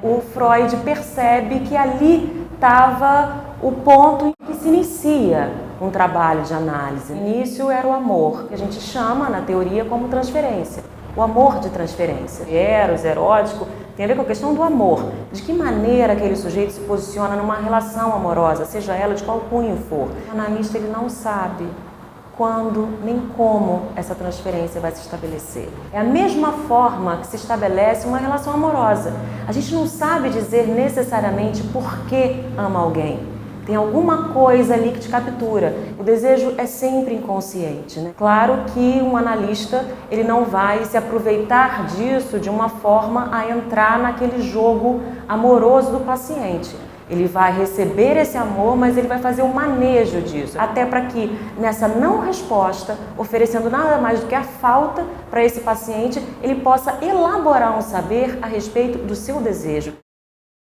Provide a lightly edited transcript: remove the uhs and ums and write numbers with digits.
O Freud percebe que ali estava o ponto em que se inicia um trabalho de análise. O início era o amor, que a gente chama na teoria como transferência. O amor de transferência. Eros, erótico, tem a ver com a questão do amor. De que maneira aquele sujeito se posiciona numa relação amorosa, seja ela de qual cunho for. O analista ele não sabe quando nem como essa transferência vai se estabelecer. É a mesma forma que se estabelece uma relação amorosa. A gente não sabe dizer necessariamente por que ama alguém. Tem alguma coisa ali que te captura. O desejo é sempre inconsciente, né? Claro que um analista ele não vai se aproveitar disso de uma forma a entrar naquele jogo amoroso do paciente. Ele vai receber esse amor, mas ele vai fazer o manejo disso, até para que nessa não resposta, oferecendo nada mais do que a falta para esse paciente, ele possa elaborar um saber a respeito do seu desejo.